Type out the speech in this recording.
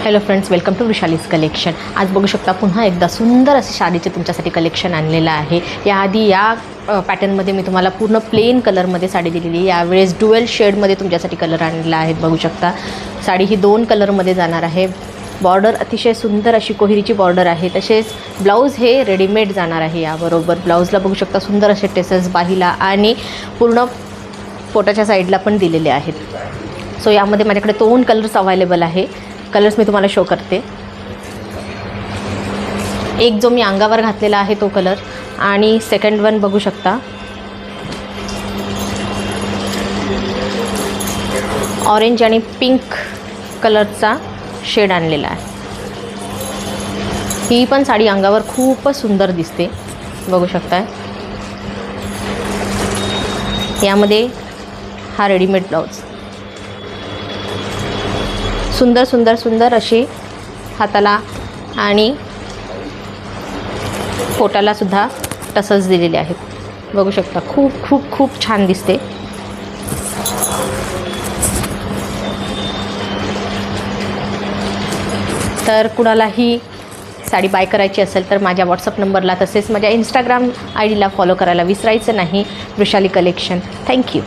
Hello friends, welcome to Vrushali's collection. आज बघू शकता पुन्हा एकदा सुंदर असे साडीचे तुमच्यासाठी कलेक्शन आणलेलं आहे। याआधी या पॅटर्नमध्ये मी तुम्हाला पूर्ण प्लेन कलरमध्ये साडी दिलेली आहे। यावेळेस ड्युअल शेडमध्ये तुमच्यासाठी कलर आणलेला आहे। बघू शकता साडी ही 2 कलरमध्ये जाणार आहे। बॉर्डर अतिशय सुंदर अशी कोहिरीची बॉर्डर आहे। तसेच ब्लाऊज हे रेडीमेड जाणार आहे। याबरोबर ब्लाऊजला बघू शकता सुंदर असे टेसल्स बाहीला आणि पूर्ण पोटाच्या साईडला पण दिलेले आहेत। सो यामध्ये माझ्याकडे 2 कलर्स अवेलेबल आहे। कलर्स मी तुम्हाला शो करते। एक जो मी अंगावर घातलेला आहे तो कलर आणि सेकंड वन बघू शकता ऑरेंज आणि पिंक कलरचा शेड आणलेला आहे। ही पण साडी अंगावर खूपच सुंदर दिसते, बघू शकता। यामध्ये हा रेडीमेड ब्लाउज सुंदर सुंदर सुंदर अशी हाताला आणि पोटाला सुद्धा टसल्स दिलेले आहेत। बघू शकता खूप खूप खूप छान दिसते। तर कुणालाही साडी बाय करायची असेल तर माझ्या व्हॉट्सअप नंबरला तसेच माझ्या इंस्टाग्राम आय डीला फॉलो करायला विसरायचं नाही, वृषाली कलेक्शन। थँक्यू।